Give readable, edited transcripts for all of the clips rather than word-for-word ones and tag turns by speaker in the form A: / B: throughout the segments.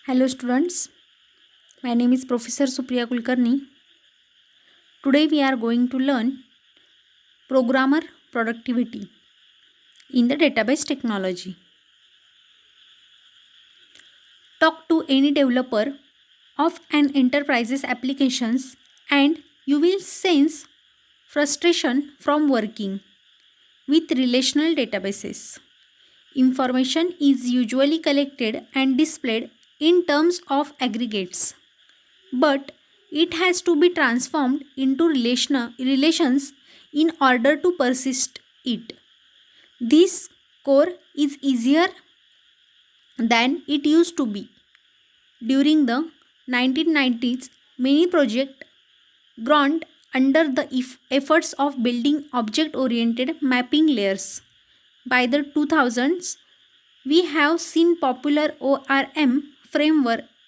A: Hello students, my name is Professor Supriya Kulkarni. Today we are going to learn programmer productivity in the database technology. Talk to any developer of an enterprise's applications and you will sense frustration from working with relational databases. Information is usually collected and displayed in terms of aggregates, but it has to be transformed into relations in order to persist it. This core is easier than it used to be. During the 1990s, many projects groaned under the efforts of building object-oriented mapping layers. By the 2000s, we have seen popular ORM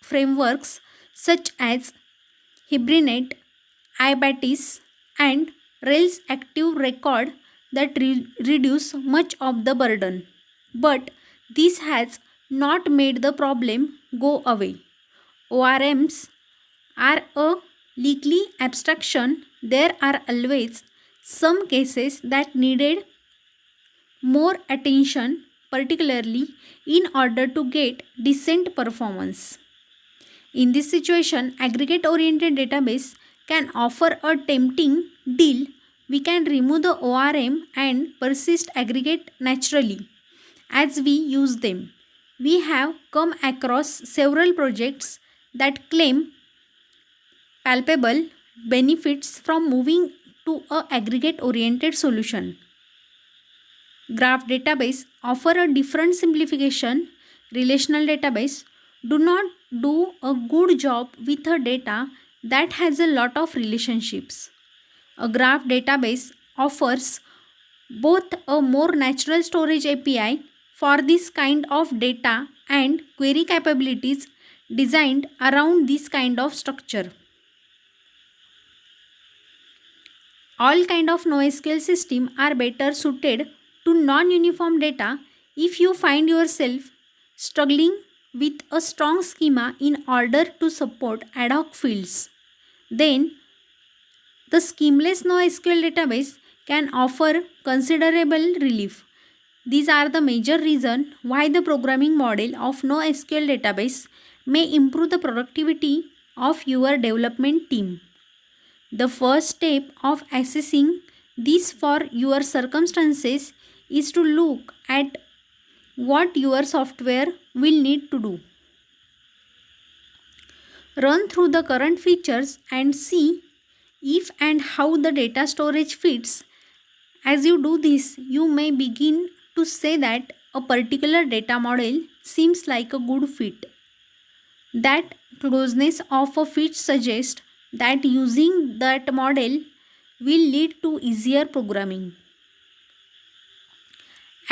A: frameworks such as Hibernate, iBatis, and Rails Active Record that reduce much of the burden. But this has not made the problem go away. ORMs are a leaky abstraction. There are always some cases that needed more attention, particularly in order to get decent performance. In this situation, aggregate oriented database can offer a tempting deal. We can remove the ORM and persist aggregate naturally as we use them. We have come across several projects that claim palpable benefits from moving to a aggregate oriented solution. Graph database offer a different simplification. Relational database do not do a good job with a data that has a lot of relationships. A graph database offers both a more natural storage API for this kind of data and query capabilities designed around this kind of structure. All kind of NoSQL system are better suited to non-uniform data. If you find yourself struggling with a strong schema in order to support ad hoc fields, then the schemaless NoSQL database can offer considerable relief. These are the major reasons why the programming model of NoSQL database may improve the productivity of your development team. The first step of assessing this for your circumstances is to look at what your software will need to do. Run through the current features and see if and how the data storage fits. As you do this, you may begin to say that a particular data model seems like a good fit. That closeness of a fit suggests that using that model will lead to easier programming.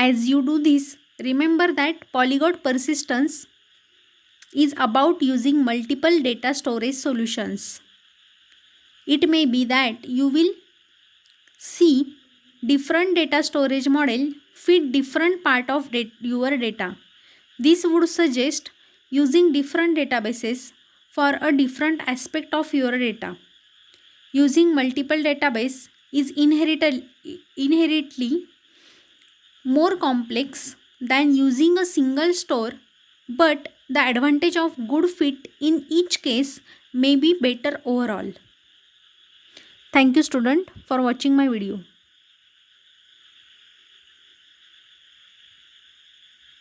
A: As you do this, remember that polyglot persistence is about using multiple data storage solutions. It may be that you will see different data storage model fit different part of your data. This would suggest using different databases for a different aspect of your data. Using multiple database is inherently more complex than using a single store, but the advantage of good fit in each case may be better overall. Thank you student for watching my video.